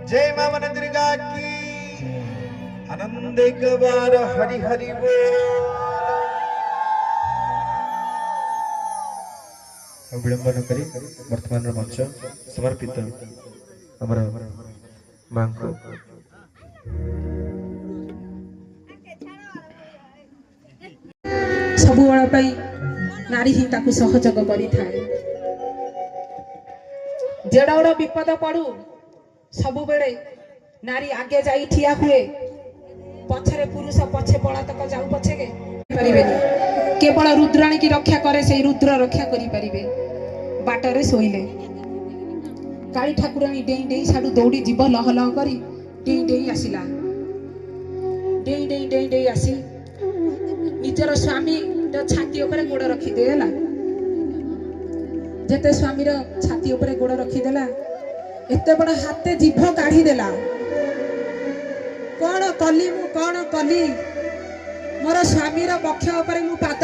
जय मां मन दुर्गा की आनंद एक बार हरि हरि बोल। विलंबन करी वर्तमान मंच समर्पित अमर मां को सबु नारी ही ताकू सहयोग करिथाए। जेड़ा विपद पड़ू सबु बेले नारी आगे जाई ठिया हुए, पछरे पुरुष पछे पलातक जाऊ पछे के परिबेनी। केवल रुद्राणी की रक्षा करे से रुद्र रक्षा करि परिबे। बाटरे सोइले काली ठाकुराणी डेई डेई साडू दौड़ी जीव लह लह करी डेई डेई आसिला। डेई डेई डेई डेई आसी निजर स्वामी छाती उपरे गोड़ रखी देला। जेते स्वामी छाती उपरे गोड़ रखी देला एते बड़ हाथे जीभ काढ़ी देला। कौन कली मु कौन कली मोर स्वामी वक्ष उपरे मु पाद